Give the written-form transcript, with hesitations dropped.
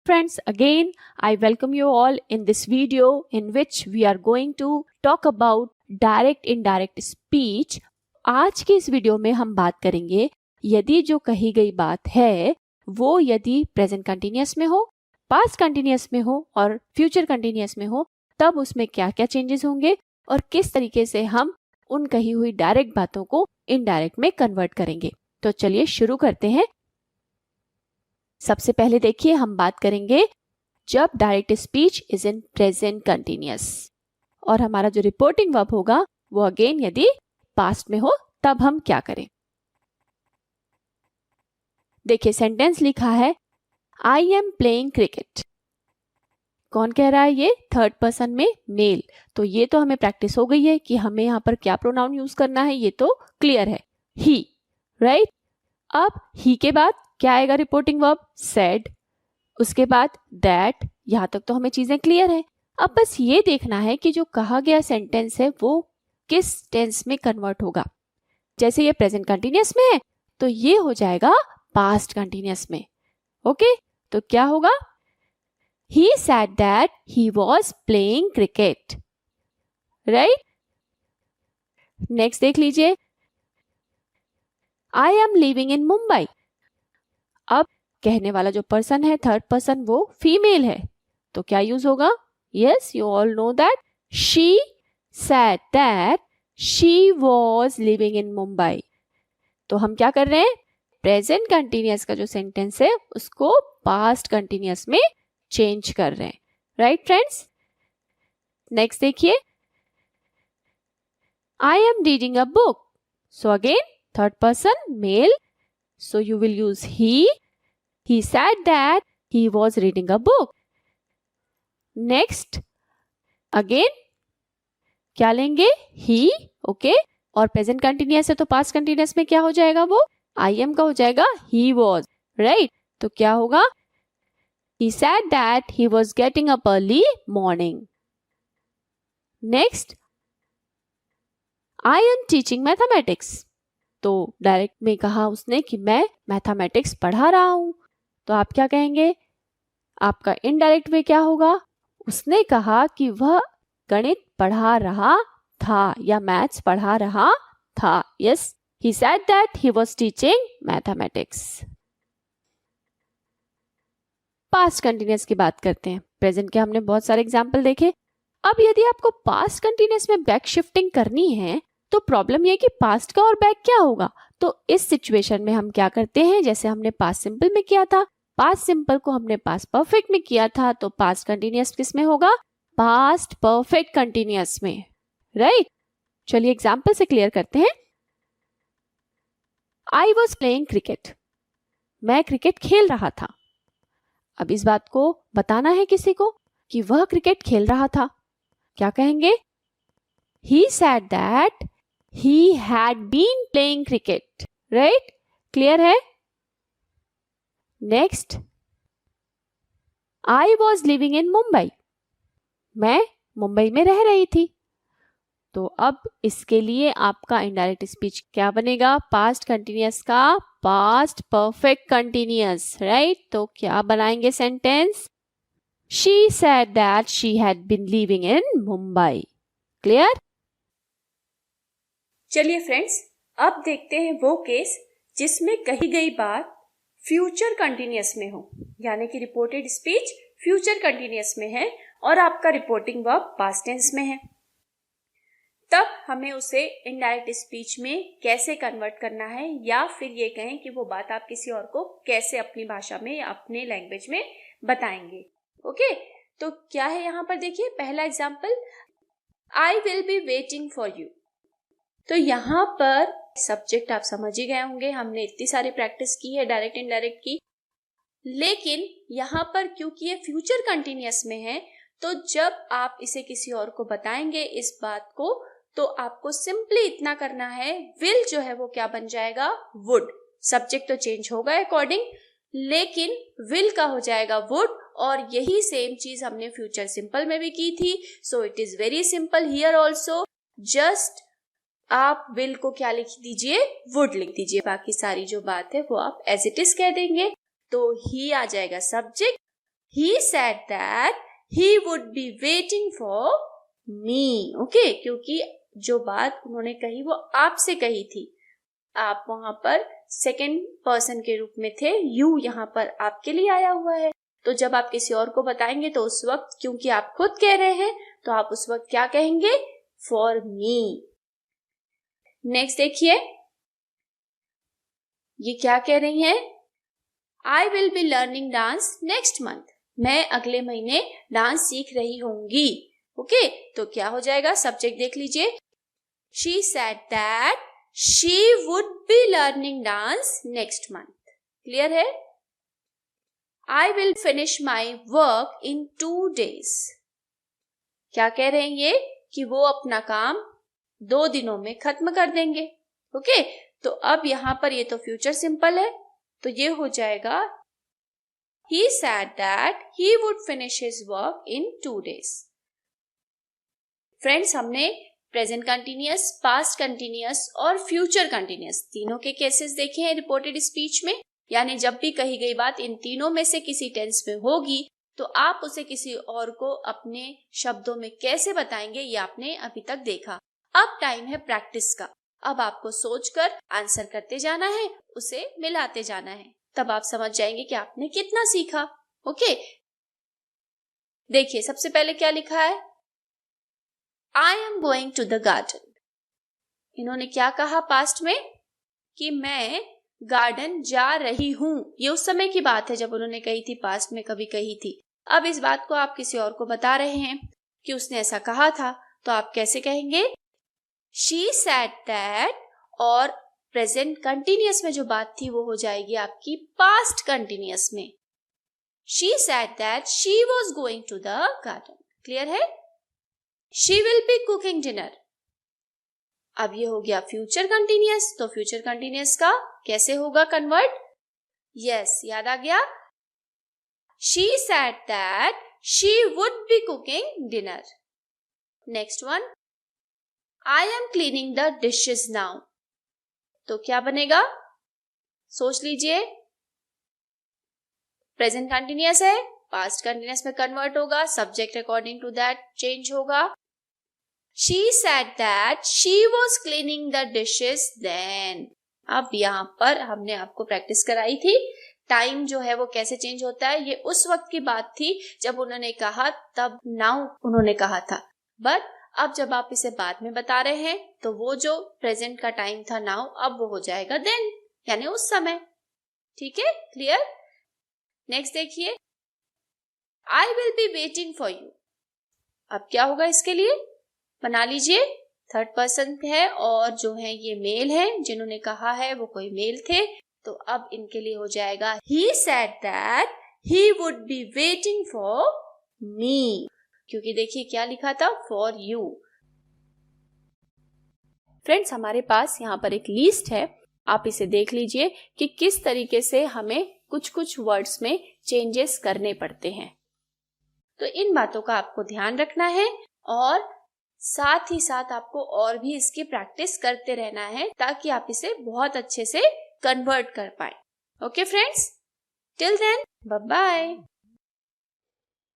Friends, again, I welcome you all in this video in which we are going to talk about direct indirect speech. आज की इस video में हम बात करेंगे यदि जो कही गई बात है वो यदि प्रेजेंट कंटिन्यूअस में हो, पास्ट कंटिन्यूअस में हो और फ्यूचर कंटिन्यूअस में हो, तब उसमें क्या क्या चेंजेस होंगे और किस तरीके से हम उन कही हुई डायरेक्ट बातों को इनडायरेक्ट में कन्वर्ट करेंगे। तो चलिए शुरू करते हैं। सबसे पहले देखिए हम बात करेंगे जब direct speech is in present continuous और हमारा जो रिपोर्टिंग वर्ब होगा वो अगेन यदि पास्ट में हो तब हम क्या करें। देखिए सेंटेंस लिखा है आई एम प्लेइंग क्रिकेट। कौन कह रहा है? ये थर्ड पर्सन में मेल। तो ये तो हमें प्रैक्टिस हो गई है कि हमें यहाँ पर क्या प्रोनाउन यूज करना है, ये तो क्लियर है, ही, राइट। अब ही के बाद क्या आएगा रिपोर्टिंग वर्ब? सेड। उसके बाद दैट। यहां तक तो हमें चीजें क्लियर है। अब बस ये देखना है कि जो कहा गया सेंटेंस है वो किस टेंस में कन्वर्ट होगा। जैसे ये प्रेजेंट कंटिन्यूअस में है तो ये हो जाएगा पास्ट कंटिन्यूअस में। ओके, तो क्या होगा? He said that he was playing cricket, right? Next देख लीजिए I am living in Mumbai. अब कहने वाला जो पर्सन है थर्ड पर्सन वो फीमेल है तो क्या यूज होगा? Yes, you all know that she said that she was living in Mumbai. तो हम क्या कर रहे हैं? प्रेजेंट कंटिन्यूअस का जो सेंटेंस है उसको पास्ट कंटिन्यूअस में चेंज कर रहे हैं, राइट फ्रेंड्स। नेक्स्ट देखिए I am reading a book. So again third person male, so you will use he said that he was reading a book. Next again क्या लेंगे? he, okay और present continuous है तो past continuous में क्या हो जाएगा? वो आई एम का हो जाएगा he was, राइट। तो क्या होगा? He said that he was getting up early morning. Next, I am teaching mathematics. तो डायरेक्ट में कहा उसने कि मैं मैथमेटिक्स पढ़ा रहा हूं। तो आप क्या कहेंगे? आपका इनडायरेक्ट वे क्या होगा? उसने कहा कि वह गणित पढ़ा रहा था या मैथ्स पढ़ा रहा था। Yes, he said that he was teaching mathematics. Past continuous की बात करते हैं। प्रेजेंट के हमने बहुत सारे एग्जाम्पल देखे। अब यदि आपको पास्ट कंटिन्यूअस में बैक शिफ्टिंग करनी है तो प्रॉब्लम ये कि पास्ट का और बैक क्या होगा। तो इस सिचुएशन में हम क्या करते हैं, जैसे हमने पास्ट सिंपल में किया था, पास्ट सिंपल को हमने पास्ट परफेक्ट में किया था तो पास्ट कंटिन्यूअस किस में होगा? पास्ट परफेक्ट कंटिन्यूअस में, राइट। चलिए एग्जाम्पल से क्लियर करते हैं। I was playing cricket. मैं क्रिकेट खेल रहा था। अब इस बात को बताना है किसी को कि वह क्रिकेट खेल रहा था। क्या कहेंगे? He said that he had been playing cricket, right? Clear है? Next I was living in Mumbai. मैं मुंबई में रह रही थी। तो अब इसके लिए आपका इनडायरेक्ट स्पीच क्या बनेगा? पास्ट कंटिन्यूअस का पास्ट परफेक्ट कंटिन्यूअस, राइट। तो क्या बनाएंगे sentence? She said that she had been living in Mumbai. Clear? चलिए फ्रेंड्स, अब देखते हैं वो केस जिसमें कही गई बात फ्यूचर कंटिन्यूअस में हो, यानी कि रिपोर्टेड स्पीच फ्यूचर कंटिन्यूअस में है और आपका रिपोर्टिंग वर्ब पास्ट टेंस में है। तब हमें उसे इनडायरेक्ट स्पीच में कैसे कन्वर्ट करना है, या फिर ये कहें कि वो बात आप किसी और को कैसे अपनी भाषा में या अपने लैंग्वेज में बताएंगे। ओके, तो क्या है यहाँ पर देखिए पहला example, I will be waiting for you. तो यहाँ पर सब्जेक्ट आप समझ ही गए होंगे, हमने इतनी सारी प्रैक्टिस की है डायरेक्ट इनडायरेक्ट की। लेकिन यहाँ पर क्योंकि ये फ्यूचर कंटिन्यूअस में है तो जब आप इसे किसी और को बताएंगे इस बात को, तो आपको सिंपली इतना करना है, विल जो है वो क्या बन जाएगा? वुड। सब्जेक्ट तो चेंज होगा अकॉर्डिंग, लेकिन विल का हो जाएगा वुड। और यही सेम चीज हमने फ्यूचर सिंपल में भी की थी। So it is very simple here also. Just आप विल को क्या लिख दीजिए? वुड लिख दीजिए। बाकी सारी जो बात है वो आप एज इट इज कह देंगे। तो ही आ जाएगा subject, he said that he would be waiting for me. Okay, क्योंकि जो बात उन्होंने कही वो आपसे कही थी, आप वहां पर सेकेंड पर्सन के रूप में थे, यू यहाँ पर आपके लिए आया हुआ है। तो जब आप किसी और को बताएंगे तो उस वक्त क्योंकि आप खुद कह रहे हैं तो आप उस वक्त क्या कहेंगे, फॉर मी। नेक्स्ट देखिए, ये क्या कह रही हैं, I will be learning dance next month, मैं अगले महीने डांस सीख रही होंगी। ओके, तो क्या हो जाएगा, सब्जेक्ट देख लीजिए, she said that she would be learning dance next month. Clear है। I will finish my work in 2 days, क्या कह रहे हैं ये कि वो अपना काम 2 दिनों में खत्म कर देंगे। ओके, तो अब यहां पर ये तो फ्यूचर सिंपल है, तो ये हो जाएगा he said that he would finish his work in 2 days। Friends, हमने प्रेजेंट कंटिन्यूअस, पास्ट कंटिन्यूअस और फ्यूचर कंटिन्यूअस तीनों के केसेस देखे हैं रिपोर्टेड स्पीच में। यानी जब भी कही गई बात इन तीनों में से किसी टेंस में होगी तो आप उसे किसी और को अपने शब्दों में कैसे बताएंगे, ये आपने अभी तक देखा। अब टाइम है प्रैक्टिस का। अब आपको सोचकर आंसर करते जाना है, उसे मिलाते जाना है, तब आप समझ जाएंगे कि आपने कितना सीखा। ओके, देखिए सबसे पहले क्या लिखा है, I am going to the garden. इन्होंने क्या कहा पास्ट में कि मैं गार्डन जा रही हूं। ये उस समय की बात है जब उन्होंने कही थी, पास्ट में कभी कही थी। अब इस बात को आप किसी और को बता रहे हैं कि उसने ऐसा कहा था, तो आप कैसे कहेंगे, शी सेड दैट, और प्रेजेंट कंटिन्यूअस में जो बात थी वो हो जाएगी आपकी पास्ट कंटिन्यूअस में, she said that she was going to the garden. Clear है। She will be cooking dinner, अब ये हो गया फ्यूचर कंटिन्यूअस, तो फ्यूचर कंटिन्यूअस का कैसे होगा कन्वर्ट, यस, याद आ गया, she said that she would be cooking dinner. Next one, I am cleaning the dishes now, तो क्या बनेगा, सोच लीजिए, प्रेजेंट कंटिन्यूअस है, पास्ट कंटिन्यूअस में कन्वर्ट होगा, subject according to that change होगा। She said that she was cleaning the dishes then। अब यहाँ पर हमने आपको प्रैक्टिस कराई थी, टाइम जो है वो कैसे चेंज होता है, ये उस वक्त की बात थी जब उन्होंने कहा, तब नाउ उन्होंने कहा था, बट अब जब आप इसे बाद में बता रहे हैं तो वो जो प्रेजेंट का टाइम था नाउ, अब वो हो जाएगा देन, यानी उस समय। ठीक है, क्लियर। नेक्स्ट देखिए, I will be waiting for you, अब क्या होगा इसके लिए, बना लीजिए, थर्ड पर्सन है और जो है ये मेल है, जिन्होंने कहा है वो कोई मेल थे, तो अब इनके लिए हो जाएगा he said that he would be waiting for me, क्योंकि देखिए क्या लिखा था, for you। फ्रेंड्स, हमारे पास यहाँ पर एक लिस्ट है, आप इसे देख लीजिए कि किस तरीके से हमें कुछ कुछ वर्ड्स में चेंजेस करने पड़ते हैं। तो इन बातों का आपको ध्यान रखना है और साथ ही साथ आपको और भी इसकी प्रैक्टिस करते रहना है ताकि आप इसे बहुत अच्छे से कन्वर्ट कर पाए। Okay friends, till then, bye bye.